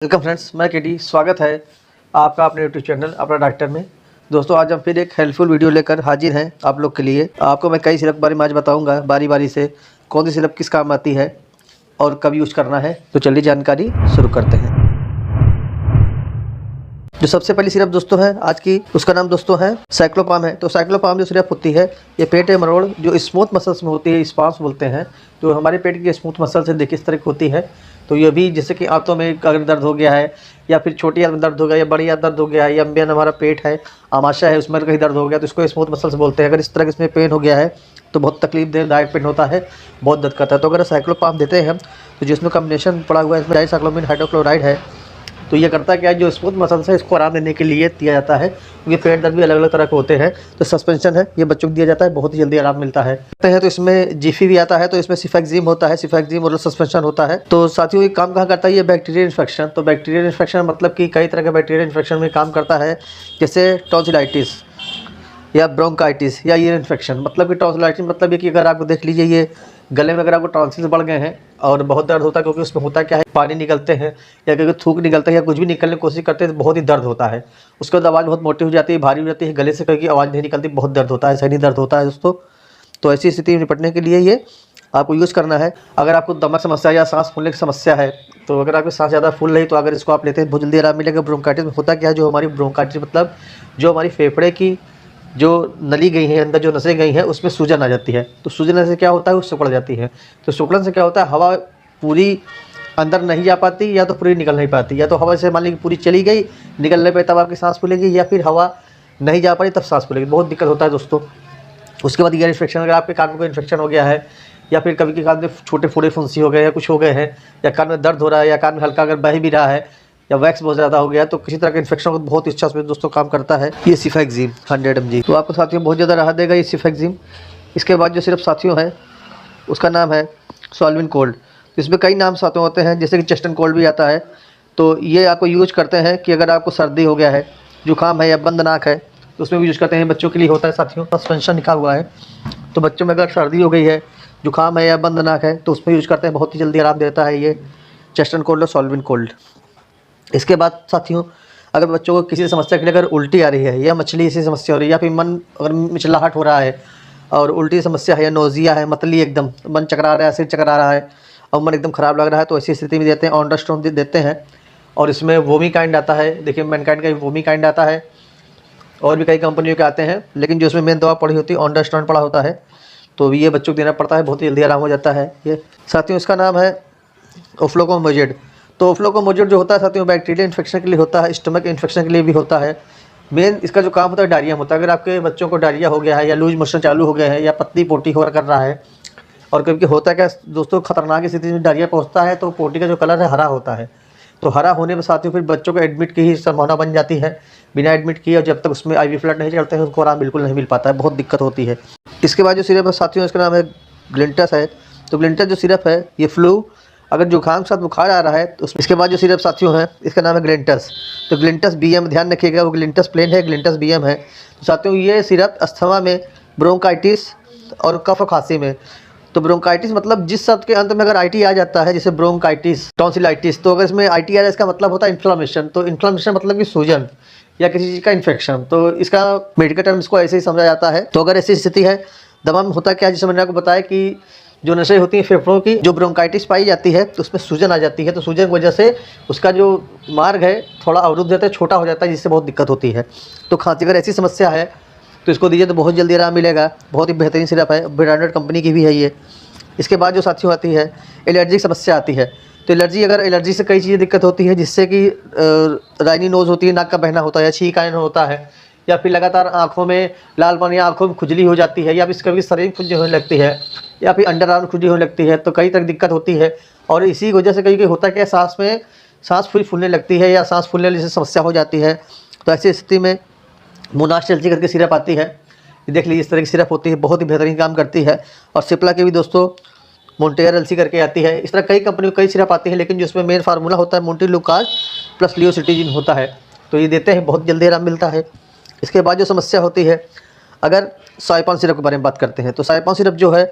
Welcome friends, मैं KD. स्वागत है आपका अपने यूट्यूब चैनल अपना डॉक्टर में। दोस्तों, आज हम फिर एक हेल्पफुल वीडियो लेकर हाजिर हैं आप लोग के लिए। आपको मैं कई सिरप के बारे में आज बताऊंगा बारी बारी से, कौन सी सिरप किस काम आती है और कब यूज़ करना है। तो चलिए जानकारी शुरू करते हैं। जो सबसे पहली सिरप दोस्तों है आज की, उसका नाम दोस्तों है साइक्लोपाम है। तो साइक्लोपाम जो सिरप होती है, ये पेट मरोड़ जो स्मूथ मसल्स में होती है, स्पांस बोलते हैं, जो हमारे पेट की स्मूथ मसल्स है, देखिए इस तरह की होती है। तो ये भी जैसे कि आंतों में अगर दर्द हो गया है, या फिर छोटी आंत में दर्द हो गया, या बड़ी आंत दर्द हो गया है, या मेन हमारा पेट है, आमाशय है, उसमें कहीं दर्द हो गया तो इसको स्मूथ मसल्स बोलते हैं। अगर इस तरह के इसमें पेन हो गया है तो बहुत तकलीफदायक पेन होता है, बहुत दर्द करता है। तो अगर साइक्लोपाम देते हैं हम, तो जिसमें कम्बिनेशन पड़ा हुआ है, इसमें डाइसाइक्लोमिन हाइड्रोक्लोराइड है, तो ये करता क्या है, जो स्मूथ मसल्स है इसको आराम देने के लिए दिया जाता है। क्योंकि पेट दर्द भी अलग अलग तरह के होते हैं। तो सस्पेंशन है, ये बच्चों को दिया जाता है, बहुत ही जल्दी आराम मिलता है। तो इसमें जीफी भी आता है, तो इसमें सिफेक्जिम होता है, सिफेक्जिम ओरल सस्पेंशन होता है। तो साथियों, ये काम कहाँ करता है, ये बैक्टीरियल इन्फेक्शन। तो बैक्टीरियल इन्फेक्शन मतलब कि कई तरह के बैक्टीरियल इन्फेक्शन में काम करता है, जैसे टॉन्सिलाइटिस या ब्रोंकाइटिस या ईयर इन्फेक्शन। मतलब कि टॉन्सिलाइटिस मतलब ये कि अगर आपको देख लीजिए, ये गले में अगर आपको टॉन्सिल्स बढ़ गए हैं और बहुत दर्द होता है, क्योंकि उसमें होता क्या है, पानी निकलते हैं या क्योंकि थूक निकलते हैं या कुछ भी निकलने की कोशिश करते हैं, तो बहुत ही दर्द होता है। उसके बाद आवाज़ बहुत मोटी हो जाती है, भारी हो जाती है, गले से कहीं आवाज़ नहीं निकलती, बहुत दर्द होता है, सही दर्द होता है दोस्तों। तो ऐसी स्थिति में निपटने के लिए ये आपको यूज़ करना है। अगर आपको दमा समस्या या सांस फूलने की समस्या है, तो अगर आपकी सांस ज़्यादा फूल रही, तो अगर इसको आप लेते हैं बहुत जल्दी आराम मिलेगा। ब्रोंकाइटिस में होता क्या है, जो हमारी ब्रोंकाइटिस मतलब जो हमारी फेफड़े की जो नली गई है, अंदर जो नसें गई हैं, उसमें सूजन आ जाती है। तो सूजन से क्या होता है, वो सिकुड़ जाती है। तो सिकुड़न से क्या होता है, हवा पूरी अंदर नहीं जा पाती, या तो पूरी निकल नहीं पाती, या तो हवा से मान लीजिए पूरी चली गई, निकलने पे तब आपकी सांस फूलेगी, या फिर हवा नहीं जा पाई तब सांस फूलेगी। बहुत दिक्कत होता है दोस्तों। उसके बाद ईयर इन्फेक्शन, अगर आपके कान में कोई इन्फेक्शन हो गया है, या फिर कभी के कान में छोटे फोड़े फुंसी हो गए या कुछ हो गए हैं, या कान में दर्द हो रहा है, या कान में हल्का अगर बह भी रहा है, या वैक्स बहुत ज़्यादा हो गया, तो किसी तरह के इन्फेक्शन को बहुत अच्छा उसमें दोस्तों काम करता है ये सिफेक्जिम 100 mg। तो आपको साथियों बहुत ज़्यादा राहत देगा ये सिफेक्जिम। इसके बाद जो सिर्फ साथियों है, उसका नाम है सॉल्विन कोल्ड। इसमें कई नाम साथियों होते हैं, जैसे कि चेस्ट एंड कोल्ड भी आता है। तो ये आपको यूज करते हैं कि अगर आपको सर्दी हो गया है, जुकाम है या बंद नाक है, तो उसमें भी यूज करते हैं। बच्चों के लिए होता है साथियों, सस्पेंशन लिखा हुआ है। तो बच्चों में अगर सर्दी हो गई है, जुकाम है या बंद नाक है, तो उसमें यूज करते हैं, बहुत ही जल्दी आराम देता है ये चेस्ट एंड कोल्ड और सॉल्विन कोल्ड। इसके बाद साथियों, अगर बच्चों को किसी समस्या के लिए अगर उल्टी आ रही है, या मछली ऐसी समस्या हो रही है, या फिर मन अगर मिचलाहट हो रहा है और उल्टी समस्या है, या नोजिया है, मतली एकदम मन चकरा रहा है, सिर चकरा रहा है और मन एकदम ख़राब लग रहा है, तो ऐसी स्थिति में देते हैं ऑन्डास्टोन देते हैं। और इसमें वोमिकाइंड आता है, देखिए मैनकाइंड का वोमिकाइंड आता है, और भी कई कंपनियों के आते हैं, लेकिन जो इसमें मेन दवा पड़ी होती है ऑन्डास्टोन पड़ा होता है। तो ये बच्चों को देना पड़ता है, बहुत ही जल्दी आराम हो जाता है ये। साथियों, इसका नाम है ओफ्लोकोमोजेड। तो ओफ्लोकोमोजेड जो होता है साथियों, बैक्टीरियल इन्फेक्शन के लिए होता है, स्टमक इन्फेक्शन के लिए भी होता है। मेन इसका जो काम होता है डायरिया होता है। अगर आपके बच्चों को डायरिया हो गया है, या लूज मोशन चालू हो गया है, या पतली पोटी हो कर रहा है, और कभी होता है क्या दोस्तों, खतरनाक स्थिति में डायरिया पहुंचता है, तो पोटी का जो कलर है हरा होता है। तो हरा होने पर साथियों फिर बच्चों को एडमिट की ही संभावना बन जाती है, बिना एडमिट किए, और जब तक उसमें IV फ्लड नहीं चलते हैं, उसको आराम बिल्कुल नहीं मिल पाता है, बहुत दिक्कत होती है। इसके बाद जो सिरप है साथियों, इसका नाम है ग्लिंटस है। तो ग्लिंटस जो सिरप है, ये फ्लू अगर जुकाम के साथ बुखार आ रहा है, तो इसके बाद जो सिरप साथियों है, इसका नाम है ग्लिंटस। तो ग्लिंटस BM, ध्यान रखिएगा, वो ग्लिंटस प्लेन है, ग्लिंटस BM है। तो साथियों, ये सिरप अस्थमा में, ब्रोंकाइटिस और कफ खांसी में। तो ब्रोंकाइटिस मतलब जिस शब्द के अंत में अगर IT आ जाता है, जैसे ब्रोंकाइटिस, टॉन्सिलाइटिस, तो अगर इसमें IT आ जाए, इसका मतलब होता है इन्फ्लामेशन। तो इन्फ्लामेशन मतलब कि सूजन या किसी चीज़ का इन्फेक्शन। तो इसका मेडिकल टर्म इसको ऐसे ही समझा जाता है। तो अगर ऐसी स्थिति है, दमा में होता क्या है, जैसे मैंने आपको बताया कि जो नसें होती हैं फेफड़ों की, जो ब्रोंकाइटिस पाई जाती है, तो उसमें सूजन आ जाती है। तो सूजन की वजह से उसका जो मार्ग है थोड़ा अवरुद्ध रहता है, छोटा हो जाता है, जिससे बहुत दिक्कत होती है। तो खांसी अगर ऐसी समस्या है तो इसको दीजिए, तो बहुत जल्दी आराम मिलेगा। बहुत ही बेहतरीन सिरप है, ब्रांडेड कंपनी की भी है ये। इसके बाद जो साथियों आती है, एलर्जी की समस्या आती है। तो एलर्जी से कई चीज़ें दिक्कत होती है, जिससे कि राइनी नोज़ होती है, नाक का बहना होता है, या छींक आना होता है, या फिर लगातार आँखों में लालपन या आँखों में खुजली हो जाती है, या फिर कभी शरीर खुजली होने लगती है, या फिर अंडर आर्म खुजली होने लगती है। तो कई तरह की दिक्कत होती है, और इसी वजह से कई होता है कि सांस फूलने लगती है, या सांस फूलने जैसी समस्या हो जाती है। तो ऐसी स्थिति में मोनाश एलसी करके सिरप आती है, देख लीजिए इस तरह की सिरप होती है, बहुत ही बेहतरीन काम करती है। और सिप्ला की भी दोस्तों मोन्टेयर एलसी करके आती है। इस तरह कई कंपनियों कई सिरप आती है, लेकिन जो इसमें मेन फार्मूला होता है मोन्टेलुकाज प्लस लियोसिटिजिन होता है। तो ये देते हैं, बहुत जल्दी आराम मिलता है। इसके बाद जो समस्या होती है, अगर साइपॉन सिरप के बारे में बात करते हैं, तो साइपॉन सिरप जो है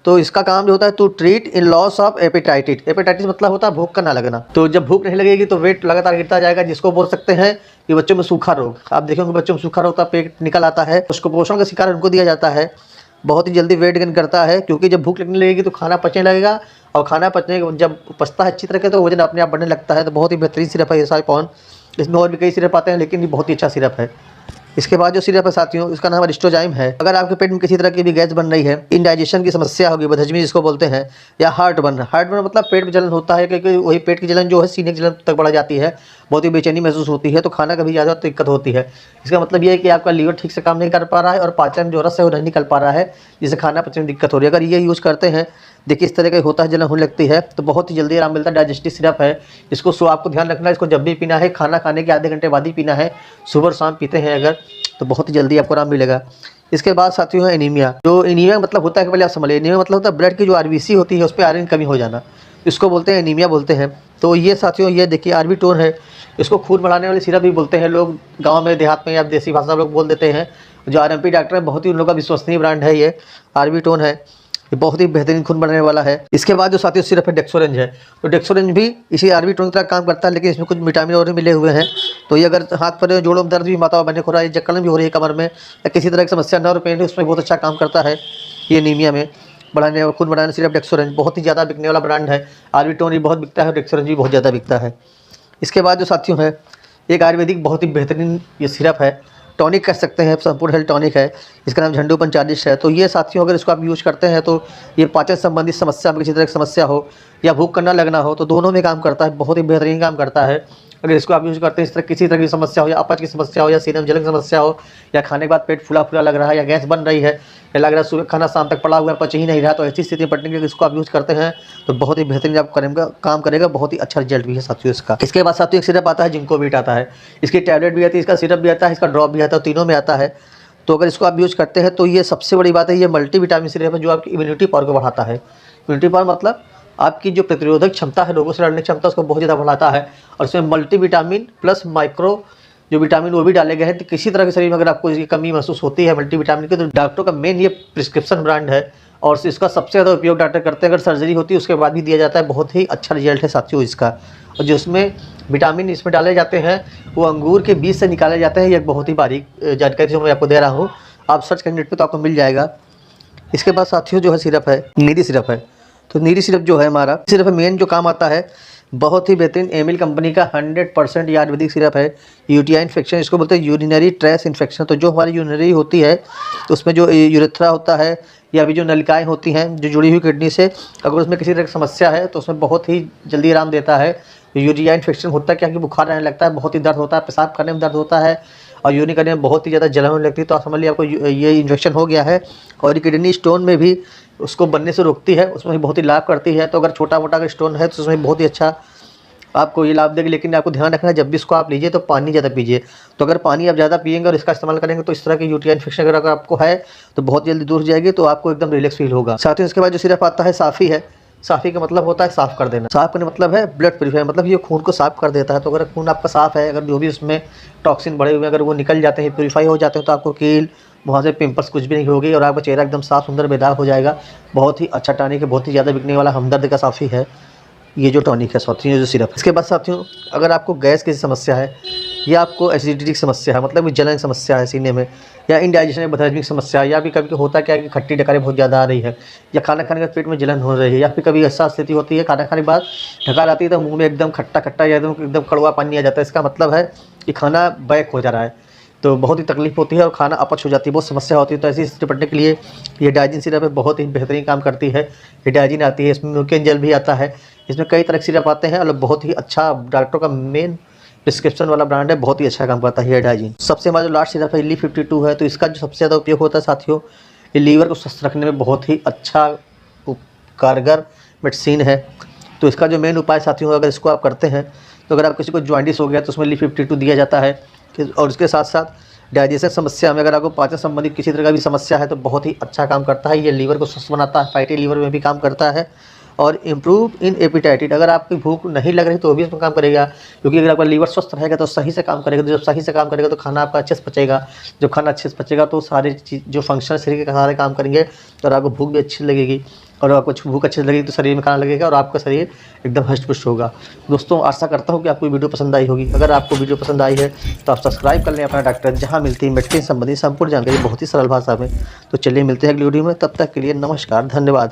तो इसका काम जो होता है to treat in loss of appetite. Appetite मतलब होता है भूख का ना लगना। तो जब भूख नहीं लगेगी तो वेट लगातार गिरता जाएगा, जिसको बोल सकते हैं कि बच्चों में सूखा रोग। आप देखेंगे बच्चों में सूखा रोग का पेट निकल आता है, उसको पोषण का शिकार उनको दिया जाता है, बहुत ही जल्दी वेट गेन करता है, क्योंकि जब भूख लगने लगेगी तो खाना पचने लगेगा, और खाना पचने जब पचता है अच्छी तरह के तो वजन अपने आप बढ़ने लगता है। तो बहुत ही बेहतरीन सिरप है ये साइपॉन। इसमें और भी कई सिरप आते हैं, लेकिन ये बहुत ही अच्छा सिरप है। इसके बाद जो सिरप है साथियों, इसका नाम अरिस्टोजाइम है। अगर आपके पेट में किसी तरह की भी गैस बन रही है, इंडाइजेशन की समस्या होगी, बदहजमी जिसको बोलते हैं, या हार्ट बर्न मतलब पेट में जलन होता है, क्योंकि वही पेट की जलन जो है सीने की जलन तक बढ़ जाती है, बहुत ही बेचैनी महसूस होती है, तो खाना कभी ज़्यादा तो दिक्कत होती है। इसका मतलब ये है कि आपका लीवर ठीक से काम नहीं कर पा रहा है और पाचन जो रस है वो नहीं निकल पा रहा है, जिससे खाना पचने में दिक्कत हो रही है। अगर ये यूज़ करते हैं, देखिए इस तरह का होता है, जलन होने लगती है, तो बहुत ही जल्दी आराम मिलता है। डाइजेस्टिव सिरप है, इसको आपको ध्यान रखना है, इसको जब भी पीना है, खाना खाने के आधे घंटे बाद ही पीना है, सुबह और शाम पीते हैं अगर, तो बहुत ही जल्दी आपको आराम मिलेगा। इसके बाद साथियों है एनीमिया। जो एनीमिया मतलब होता है कि पहले आप समझ लीजिए, एनीमिया मतलब होता है ब्लड की जो आरबीसी होती है उस पर आयरन की कमी हो जाना, इसको बोलते हैं एनीमिया बोलते हैं। तो ये साथियों ये देखिए आर्बिटोन है, इसको खून बढ़ाने वाली सिरप भी बोलते हैं लोग, गाँव में देहात में या देसी भाषा लोग बोल देते हैं। जो आरएमपी डॉक्टर है, बहुत ही उन लोगों का विश्वसनीय ब्रांड है ये आर्बिटोन है, ये बहुत ही बेहतरीन खून बढ़ने वाला है। इसके बाद जो साथियों सिरप है डेक्सोरेंज है, तो डेक्सोरेंज भी इसी आर्बिटोन की तरह काम करता है, लेकिन इसमें कुछ विटामिन और भी मिले हुए हैं। तो ये अगर हाथ पर जोड़ों में दर्द भी, माथा बने हो रहा है, जकड़न भी हो रही है कमर में, या किसी तरह की समस्या नर्व पेन है, उसमें बहुत अच्छा काम करता है ये एनीमिया में बढ़ाने और खून बढ़ाने सिरप डेक्सोरेंज। बहुत ही ज़्यादा बिकने वाला ब्रांड है। आर्बिटोन भी बहुत बिकता है, डेक्सोरेंज भी बहुत ज़्यादा बिकता है। इसके बाद जो साथियों है एक आयुर्वेदिक बहुत ही बेहतरीन ये सिरप है, टॉनिक कह सकते हैं, संपूर्ण हेल्थ टॉनिक है, इसका नाम झंडू 45 है। तो ये साथियों अगर इसको आप यूज़ करते हैं तो ये पाचन संबंधित समस्या में किसी तरह की समस्या हो या भूख करना लगना हो, तो दोनों में काम करता है, बहुत ही बेहतरीन काम करता है। अगर इसको आप यूज़ करते हैं, इस तरह किसी तरह की समस्या हो, या अपच की समस्या हो, या सीने में जलन की समस्या हो, या खाने के बाद पेट फूला फूला लग रहा है, या गैस बन रही है, या लग रहा है सुबह खाना शाम तक पड़ा हुआ है, पच ही नहीं रहा, तो ऐसी स्थिति में पटने के लिए इसको आप यूज़ करते हैं तो बहुत ही बेहतरीन आप काम करेगा, बहुत ही अच्छा रिजल्ट भी है साथियों इसका। इसके बाद साथियों एक सिरप आता है जिंकोवीट आता है, इसकी टैबलेट भी आती है, इसका सिरप भी आता है, इसका ड्रॉप भी आता है, तीनों में आता है। तो अगर इसको आप यूज़ करते हैं तो ये सबसे बड़ी बात है, ये मल्टीविटामिन सिरप है जो आपकी इम्यूनिटी पावर को बढ़ाता है। इम्यूनिटी पावर मतलब आपकी जो प्रतिरोधक क्षमता है, रोगों से लड़ने की क्षमता, उसको बहुत ज़्यादा बढ़ाता है। और इसमें मल्टीविटामिन प्लस माइक्रो जो विटामिन वो भी डाले गए हैं। तो किसी तरह के शरीर में अगर आपको इसकी कमी महसूस होती है मल्टीविटामिन की, तो डॉक्टरों का मेन ये प्रिस्क्रिप्शन ब्रांड है और इसका सबसे ज़्यादा उपयोग डॉक्टर करते हैं। अगर सर्जरी होती है उसके बाद भी दिया जाता है, बहुत ही अच्छा रिजल्ट है साथियों इसका। और जो इसमें विटामिन इसमें डाले जाते हैं वो अंगूर के बीज से निकाले जाते हैं। ये एक बहुत ही बारीक जानकारी जो मैं आपको दे रहा हूँ, आप सर्च करेंगे नेट पर तो आपको मिल जाएगा। इसके बाद साथियों जो है सिरप है नीरी सिरप है। तो नीरी सिरप जो है हमारा सिरप मेन जो काम आता है, बहुत ही बेहतरीन एमिल कंपनी का 100% ये आयुर्वेदिक सिरप है। यूटीआई इन्फेक्शन इसको बोलते हैं, यूरिनरी ट्रैक्ट इन्फेक्शन। तो जो हमारी यूरिनरी होती है तो उसमें जो यूरेथ्रा होता है या भी जो नलिकाएं होती हैं जो जुड़ी हुई किडनी से, अगर उसमें किसी तरह की समस्या है तो उसमें बहुत ही जल्दी आराम देता है। यूरिया इन्फेक्शन होता है क्या कि बुखार आने लगता है, बहुत ही दर्द होता है, पेशाब करने में दर्द होता है और यूरिन करने में बहुत ही ज़्यादा जलन होने लगती है, तो आप समझ लीजिए आपको ये इन्फेक्शन हो गया है। और किडनी स्टोन में भी उसको बनने से रोकती है, उसमें भी बहुत ही लाभ करती है। तो अगर छोटा मोटा अगर स्टोन है तो उसमें बहुत ही अच्छा आपको ये लाभ देगी। लेकिन आपको ध्यान रखना है जब भी इसको आप लीजिए तो पानी ज़्यादा पीजिए। तो अगर पानी आप ज़्यादा पिएंगे और इसका इस्तेमाल करेंगे तो इस तरह की यूटीआई इन्फेक्शन अगर आपको है तो बहुत जल्दी दूर हो जाएगी, तो आपको एकदम रिलैक्स फील होगा। साथ ही इसके बाद जो सिरप आता है साफ़ी है। साफ़ी का मतलब होता है साफ़ कर देना। साफ़ करने मतलब है ब्लड प्यूरिफायर, मतलब ये खून को साफ़ कर देता है। तो अगर खून आपका साफ़ है, अगर जो भी उसमें टॉक्सिन बढ़े हुए अगर वो निकल जाते हैं, प्यूरिफाई हो जाते हैं, तो आपको कील वहाँ से पिंपल्स कुछ भी नहीं होगी और आपका चेहरा एकदम साफ़ सुंदर बेदाग हो जाएगा। बहुत ही अच्छा टॉनिक है, बहुत ही ज़्यादा बिकने वाला हमदर्द का साफ़ी है ये जो टॉनिक है साथियों, जो सिरप। इसके बाद साथियों अगर आपको गैस की समस्या है या आपको एसिडिटी की समस्या है, मतलब जलन की समस्या है सीने में, या इंडाइजेशन बदहजमी की समस्या है, या फिर कभी होता क्या है कि खट्टी डकारें बहुत ज़्यादा आ रही है, या खाना खाने के बाद पेट में जलन हो रही है, या फिर कभी ऐसा स्थिति होती है खाना खाने के बाद ढकार आती है तो मुंह में एकदम खट्टा खट्टा या एकदम कड़वा पानी आ जाता है, इसका मतलब है कि खाना बैक हो जा रहा है, तो बहुत ही तकलीफ होती है और खाना अपच हो जाती है, बहुत समस्या होती है। तो ऐसी स्थिति निपटने के लिए ये डाइजिन सिरप है, बहुत ही बेहतरीन काम करती है। ये डाइजिन आती है, इसमें म्यूकेन जेल भी आता है, इसमें कई तरह के सिरप आते हैं और बहुत ही अच्छा डॉक्टरों का मेन प्रिस्क्रिप्शन वाला ब्रांड है, बहुत ही अच्छा काम करता है ये डाइजिन। सबसे हमारा जो लास्ट सिरप है ली 52 है। तो इसका जो सबसे ज़्यादा उपयोग होता है साथियों, ये लीवर को स्वस्थ रखने में बहुत ही अच्छा कारगर मेडिसिन है। तो इसका जो मेन उपाय साथियों, अगर इसको आप करते हैं तो अगर आप किसी को जॉइंटिस हो गया तो उसमें ली 52 दिया जाता है। और उसके साथ साथ डाइजेशन समस्या में, अगर आपको पाचन संबंधित किसी तरह का भी समस्या है तो बहुत ही अच्छा काम करता है। ये लीवर को स्वस्थ बनाता है, फैटी लीवर में भी काम करता है और इम्प्रूव इन एपिटाइटिस। अगर आपकी भूख नहीं लग रही तो भी इसमें काम करेगा, क्योंकि अगर आपका लीवर स्वस्थ रहेगा तो सही से काम करेगा। तो जब सही से काम करेगा तो खाना आपका अच्छे से पचेगा, जब खाना अच्छे से पचेगा तो सारे चीज़ जो फंक्शन शरीर के सारे काम करेंगे और आपको भूख भी अच्छी लगेगी और आपको भूख अच्छी लगेगी तो शरीर में खाना लगेगा और आपका शरीर एकदम हष्ट पुष्ट होगा। दोस्तों आशा करता हूँ कि आपको वीडियो पसंद आई होगी। अगर आपको वीडियो पसंद आई है तो आप सब्सक्राइब कर लें अपना डॉक्टर, जहाँ मिलती है मेडिसिन संबंधी संपूर्ण जानकारी बहुत ही सरल भाषा में। तो चलिए मिलते हैं अगली वीडियो में, तब तक के लिए नमस्कार, धन्यवाद।